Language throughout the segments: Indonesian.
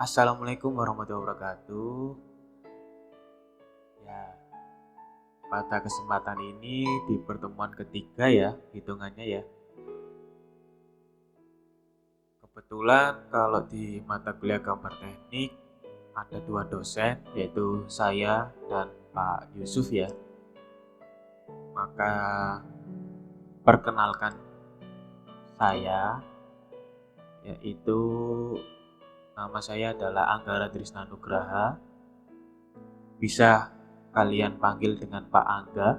Assalamualaikum warahmatullahi wabarakatuh. Ya, pada kesempatan ini di pertemuan ketiga ya, hitungannya ya. Kebetulan kalau di mata kuliah gambar teknik ada dua dosen, yaitu saya dan Pak Yusuf ya. Maka perkenalkan saya, yaitu nama saya adalah Anggara Trisna Nugraha. Bisa kalian panggil dengan Pak Angga.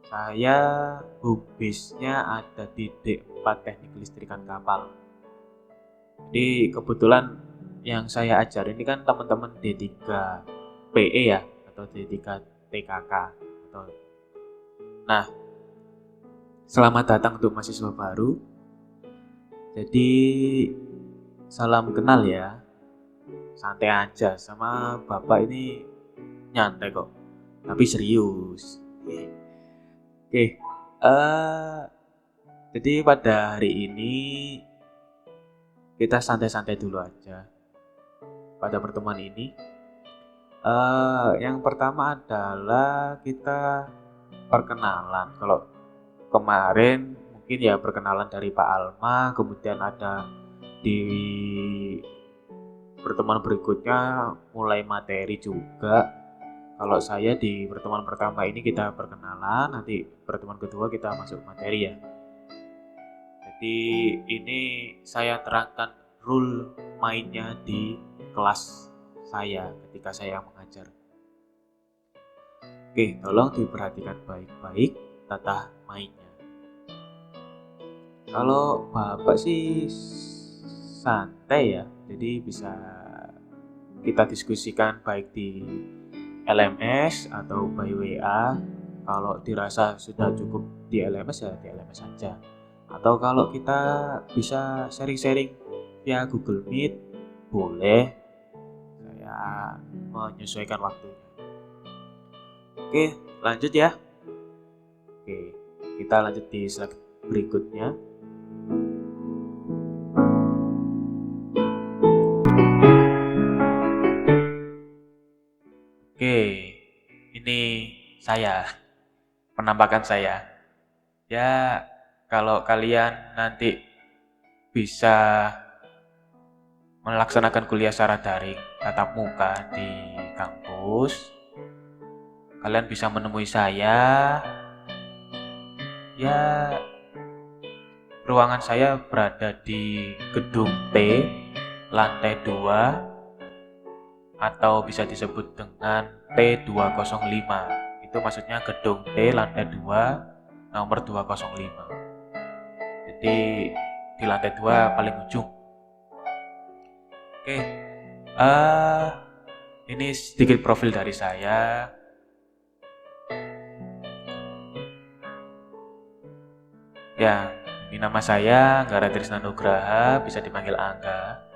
Saya home base-nya ada di D4 Teknik Kelistrikan Kapal. Jadi kebetulan yang saya ajar ini kan teman-teman D3 PE ya, atau D3 TKK. Nah, selamat datang untuk mahasiswa baru. Jadi salam kenal ya. Santai aja, sama Bapak ini nyantai kok, tapi serius. Oke, jadi pada hari ini kita santai-santai dulu aja. Pada pertemuan ini, yang pertama adalah kita perkenalan. Kalau kemarin mungkin ya perkenalan dari Pak Alma, kemudian ada di pertemuan berikutnya mulai materi juga. Kalau saya di pertemuan pertama ini kita perkenalan, nanti pertemuan kedua kita masuk materi ya. Jadi ini saya terangkan rule mainnya di kelas saya ketika saya mengajar. Oke, tolong diperhatikan baik-baik tata mainnya. Kalau Bapak sih santai ya, jadi bisa kita diskusikan baik di LMS atau by WA. Kalau dirasa sudah cukup di LMS ya di LMS saja. Atau kalau kita bisa sharing-sharing via Google Meet, boleh. Saya menyesuaikan waktunya. Oke, lanjut ya. Oke, kita lanjut di slide berikutnya. Oke, ini saya, penampakan saya. Ya, kalau kalian nanti bisa melaksanakan kuliah secara daring, tatap muka di kampus, kalian bisa menemui saya. Ya, ruangan saya berada di gedung T, lantai 2, atau bisa disebut dengan T205. Itu maksudnya gedung T lantai 2 nomor 205. Jadi di lantai 2 paling ujung. Oke. Ini sedikit profil dari saya. Ya, ini nama saya Anggara Trisna Nugraha, bisa dipanggil Angga.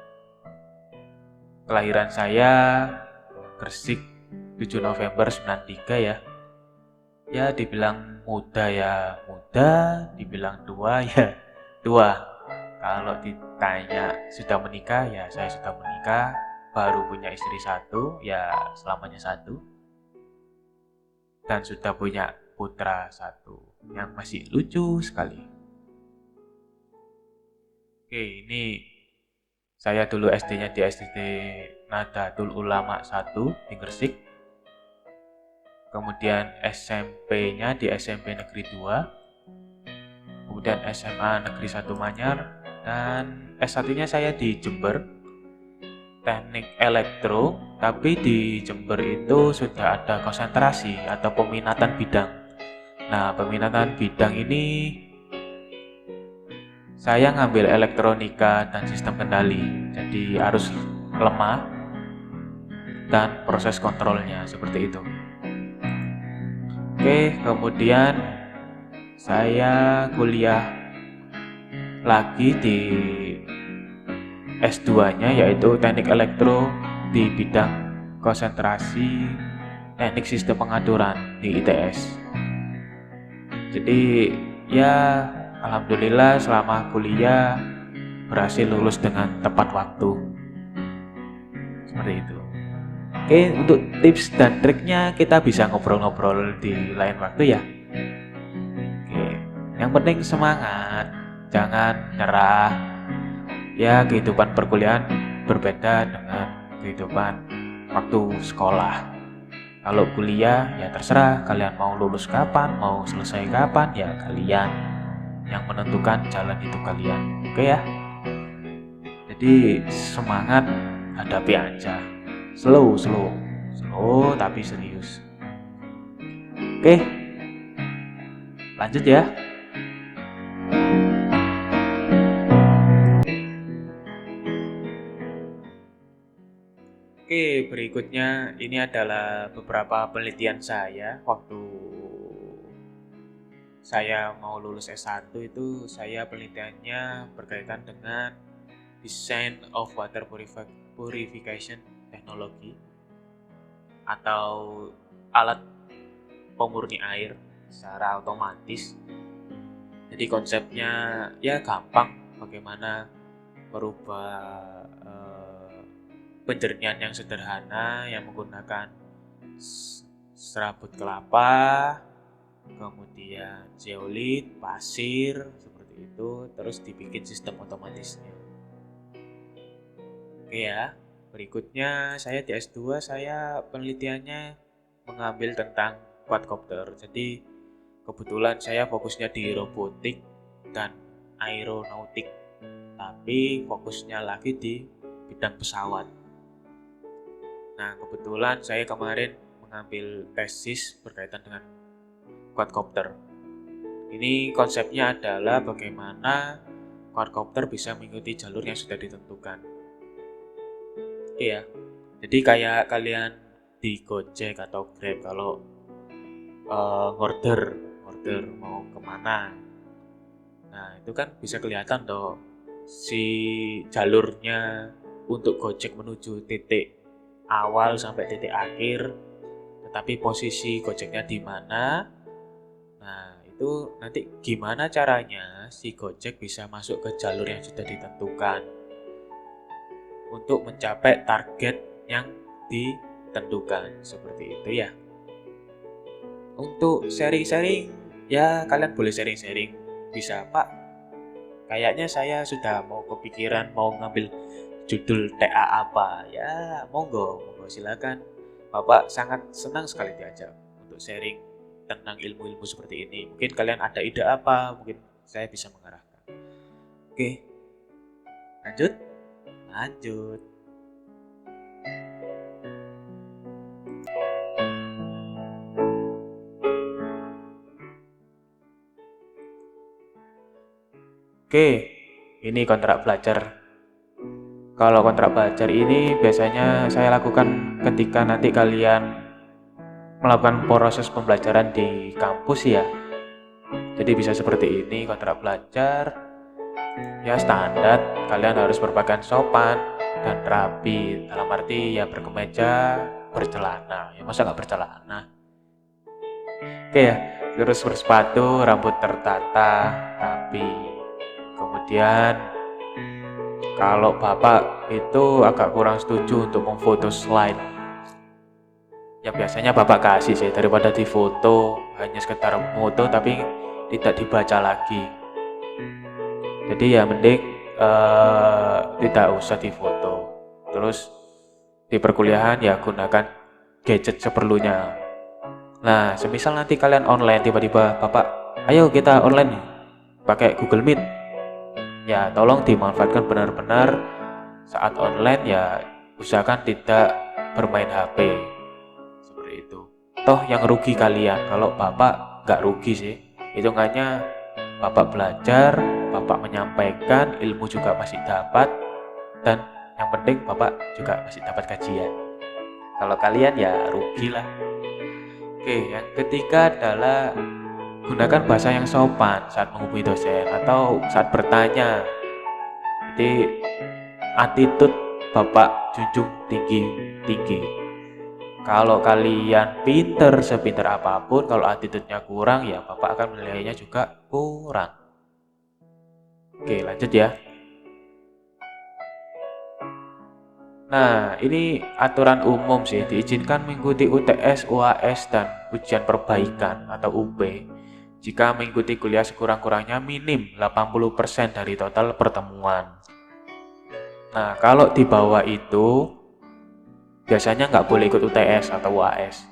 Kelahiran saya Gresik 7 November 93 ya. Ya dibilang muda ya muda, dibilang tua ya tua. Kalau ditanya sudah menikah ya saya sudah menikah, baru punya istri satu ya selamanya satu. Dan sudah punya putra satu yang masih lucu sekali. Oke, ini saya dulu SD-nya di SD Nadatul Ulama 1 di Gresik. Kemudian SMP-nya di SMP Negeri 2. Kemudian SMA Negeri 1 Manyar. Dan S1-nya saya di Jember, Teknik Elektro. Tapi di Jember itu sudah ada konsentrasi atau peminatan bidang. Nah, peminatan bidang ini saya ngambil elektronika dan sistem kendali, jadi arus lemah dan proses kontrolnya seperti itu. Oke, kemudian saya kuliah lagi di S2-nya yaitu Teknik Elektro di bidang konsentrasi Teknik Sistem Pengaturan di ITS. Jadi ya alhamdulillah selama kuliah berhasil lulus dengan tepat waktu. seperti itu. Oke, untuk tips dan triknya kita bisa ngobrol-ngobrol di lain waktu ya. Oke, yang penting semangat, jangan nyerah. Ya, kehidupan perkuliahan berbeda dengan kehidupan waktu sekolah. Kalau kuliah ya terserah kalian mau lulus kapan, mau selesai kapan, ya kalian yang menentukan jalan hidup kalian. Oke ya. Jadi semangat, hadapi aja. Slow tapi serius. Oke, lanjut ya. Oke, berikutnya ini adalah beberapa penelitian saya waktu saya mau lulus S1 itu. Saya penelitiannya berkaitan dengan design of water purification technology atau alat pemurni air secara otomatis. Jadi konsepnya ya gampang, bagaimana merubah penjernihan yang sederhana yang menggunakan serabut kelapa, kemudian zeolit, pasir, seperti itu, terus dibikin sistem otomatisnya. Oke ya, berikutnya saya di S2 saya penelitiannya mengambil tentang quadcopter. Jadi kebetulan saya fokusnya di robotik dan aeronautik, tapi fokusnya lagi di bidang pesawat. Nah, kebetulan saya kemarin mengambil tesis berkaitan dengan quadcopter. Ini konsepnya adalah bagaimana quadcopter bisa mengikuti jalur yang sudah ditentukan. Iya, jadi kayak kalian di Gojek atau Grab kalau order mau kemana. Nah, itu kan bisa kelihatan dong si jalurnya untuk Gojek menuju titik awal sampai titik akhir, tetapi posisi Gojeknya di mana. Nah, itu nanti gimana caranya si Gojek bisa masuk ke jalur yang sudah ditentukan untuk mencapai target yang ditentukan, seperti itu ya. Untuk sharing-sharing, ya kalian boleh sharing-sharing. Bisa, Pak, kayaknya saya sudah mau kepikiran mau ngambil judul TA apa. Ya, monggo silakan. Bapak sangat senang sekali diajak untuk sharing tentang ilmu-ilmu seperti ini. Mungkin kalian ada ide apa, mungkin saya bisa mengarahkan. Oke, lanjut. Oke, ini kontrak belajar. Kalau kontrak belajar ini biasanya saya lakukan ketika nanti kalian melakukan proses pembelajaran di kampus ya. Jadi bisa seperti ini kontrak belajar. Ya standar, kalian harus berpakaian sopan dan rapi. Dalam arti ya berkemeja, bercelana. Ya masa nggak bercelana? Oke ya, terus bersepatu, rambut tertata, rapi. Kemudian kalau Bapak itu agak kurang setuju untuk memfoto slide. Ya biasanya Bapak kasih sih daripada difoto hanya sekedar foto tapi tidak dibaca lagi. Jadi ya mending tidak usah difoto. Terus di perkuliahan ya gunakan gadget seperlunya. Nah, semisal nanti kalian online tiba-tiba Bapak, ayo kita online nih, pakai Google Meet. Ya tolong dimanfaatkan benar-benar saat online, ya usahakan tidak bermain HP seperti itu. Toh yang rugi kalian, kalau Bapak nggak rugi sih, hitungannya Bapak belajar, Bapak menyampaikan, ilmu juga masih dapat, dan yang penting Bapak juga masih dapat gajian. Kalau kalian ya rugi lah. Oke, yang ketiga adalah gunakan bahasa yang sopan saat menghubungi dosen atau saat bertanya. Jadi attitude Bapak junjung tinggi. Kalau kalian pinter sepinter apapun, kalau attitude-nya kurang ya Bapak akan menilainya juga kurang. Oke, lanjut ya. Nah, ini aturan umum sih, diizinkan mengikuti UTS, UAS, dan ujian perbaikan atau UP jika mengikuti kuliah sekurang-kurangnya minim 80% dari total pertemuan. Nah, kalau di bawah itu biasanya nggak boleh ikut UTS atau UAS.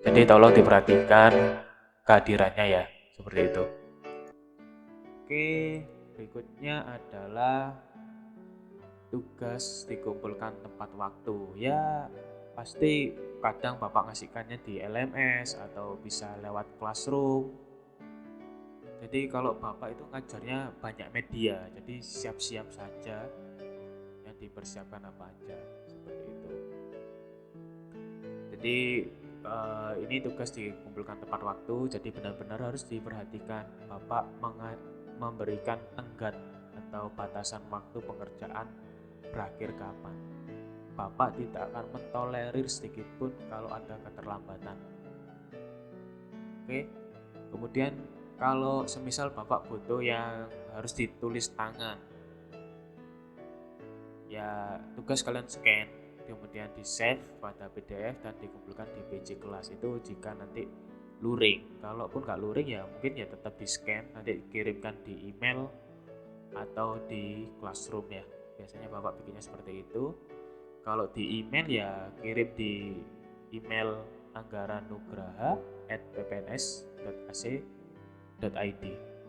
Jadi tolong diperhatikan kehadirannya ya, seperti itu. Oke, berikutnya adalah tugas dikumpulkan tepat waktu. Ya, pasti kadang Bapak ngasihkannya di LMS atau bisa lewat classroom. Jadi kalau Bapak itu ngajarnya banyak media, jadi siap-siap saja yang dipersiapkan apa aja, seperti itu. Jadi ini tugas dikumpulkan tepat waktu, jadi benar-benar harus diperhatikan. Bapak memberikan tenggat atau batasan waktu pengerjaan berakhir kapan. Bapak tidak akan mentolerir sedikit pun kalau ada keterlambatan. Oke, kemudian kalau semisal Bapak butuh yang harus ditulis tangan, ya tugas kalian scan, kemudian di save pada PDF dan dikumpulkan di PC kelas. Itu jika nanti luring. Kalaupun nggak luring ya mungkin ya tetap di scan, nanti kirimkan di email atau di classroom ya. Biasanya Bapak bikinnya seperti itu. Kalau di email ya kirim di email anggaranugraha@ppns.ac.id,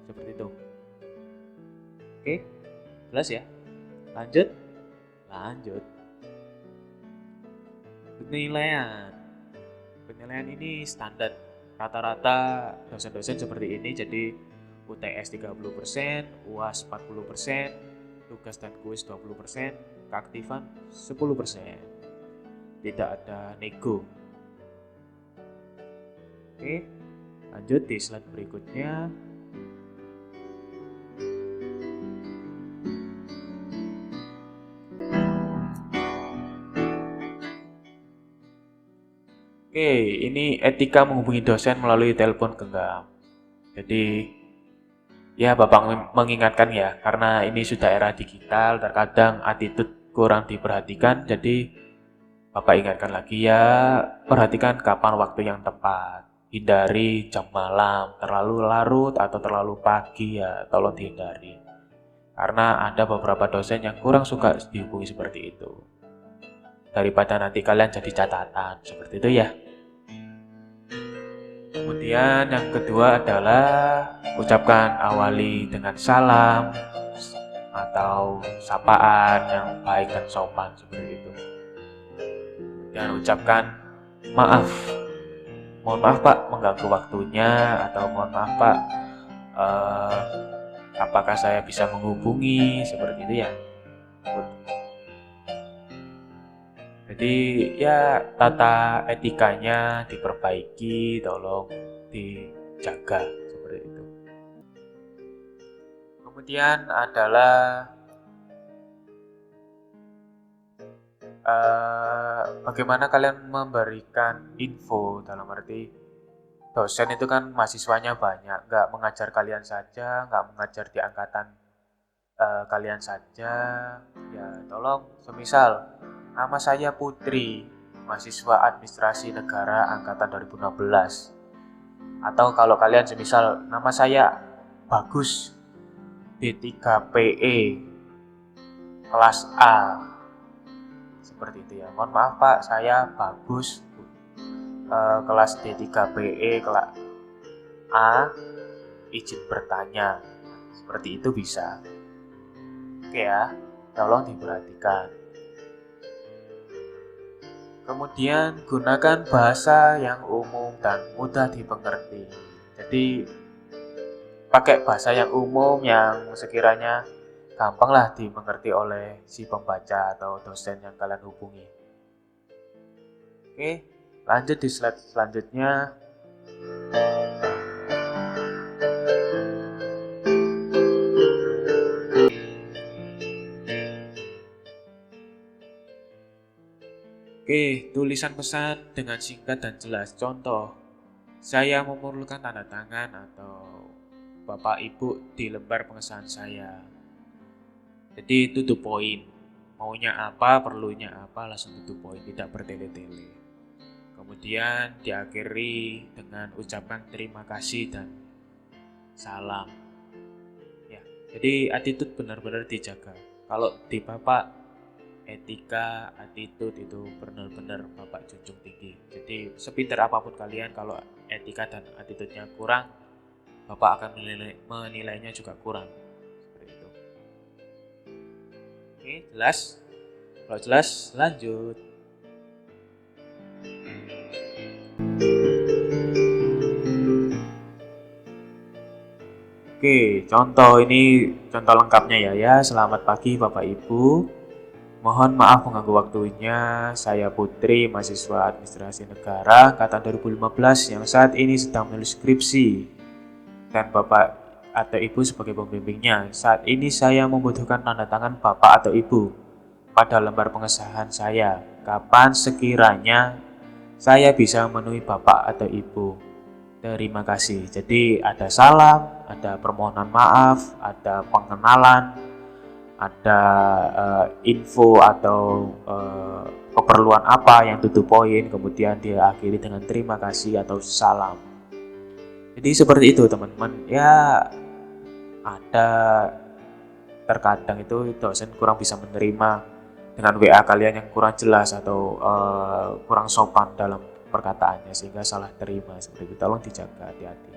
seperti itu. Oke, jelas ya? Lanjut. Penilaian. Penilaian ini standar. Rata-rata dosen-dosen seperti ini, jadi UTS 30%, UAS 40%, tugas dan kuis 20%, keaktifan 10%. Tidak ada nego. Oke, lanjut di slide berikutnya. Oke, ini etika menghubungi dosen melalui telepon genggam. Jadi, ya Bapak mengingatkan ya, karena ini sudah era digital, terkadang attitude kurang diperhatikan, jadi Bapak ingatkan lagi ya, perhatikan kapan waktu yang tepat. Hindari jam malam, terlalu larut atau terlalu pagi ya, tolong dihindari. Karena ada beberapa dosen yang kurang suka dihubungi seperti itu. Daripada nanti kalian jadi catatan, seperti itu ya. Kemudian yang kedua adalah ucapkan awali dengan salam atau sapaan yang baik dan sopan seperti itu. Dan ucapkan maaf. Mohon maaf Pak mengganggu waktunya, atau mohon maaf Pak apakah saya bisa menghubungi, seperti itu ya. Jadi ya tata etikanya diperbaiki, tolong dijaga seperti itu. Kemudian adalah bagaimana kalian memberikan info, dalam arti dosen itu kan mahasiswanya banyak, nggak mengajar kalian saja, nggak mengajar di angkatan kalian saja. Ya tolong, semisal nama saya Putri, mahasiswa administrasi negara angkatan 2016. Atau kalau kalian semisal nama saya Bagus, D3PE, kelas A, seperti itu ya. Mohon maaf Pak, saya Bagus, kelas D3PE, kelas A, izin bertanya. Seperti itu bisa. Oke ya, tolong diperhatikan. Kemudian gunakan bahasa yang umum dan mudah dimengerti. Jadi pakai bahasa yang umum yang sekiranya gampanglah dimengerti oleh si pembaca atau dosen yang kalian hubungi. Oke, lanjut di slide selanjutnya. Oke, tulisan pesan dengan singkat dan jelas. Contoh, saya memerlukan tanda tangan atau Bapak Ibu di lembar pengesahan saya. Jadi to the point. maunya apa, perlunya apa, langsung to the point, tidak bertele-tele. Kemudian diakhiri dengan ucapan terima kasih dan salam. Ya, jadi attitude benar-benar dijaga. Kalau di Bapak, etika, attitude itu benar-benar Bapak junjung tinggi. Jadi sepintar apapun kalian, kalau etika dan attitude-nya kurang, Bapak akan menilainya juga kurang. Seperti itu. Oke, jelas? Kalau jelas, lanjut. Oke, contoh lengkapnya ya. Selamat pagi Bapak Ibu. Mohon maaf mengganggu waktunya. Saya Putri, mahasiswa Administrasi Negara angkatan 2015 yang saat ini sedang menulis skripsi. Dan Bapak atau Ibu sebagai pembimbingnya. Saat ini saya membutuhkan tanda tangan Bapak atau Ibu pada lembar pengesahan saya. Kapan sekiranya saya bisa memenuhi Bapak atau Ibu? Terima kasih. Jadi ada salam, ada permohonan maaf, ada pengenalan, ada info atau keperluan apa yang to the point, kemudian dia akhiri dengan terima kasih atau salam. Jadi seperti itu teman-teman. Ya ada terkadang itu dosen kurang bisa menerima dengan WA kalian yang kurang jelas atau kurang sopan dalam perkataannya sehingga salah terima. Seperti itu, tolong dijaga, hati-hati.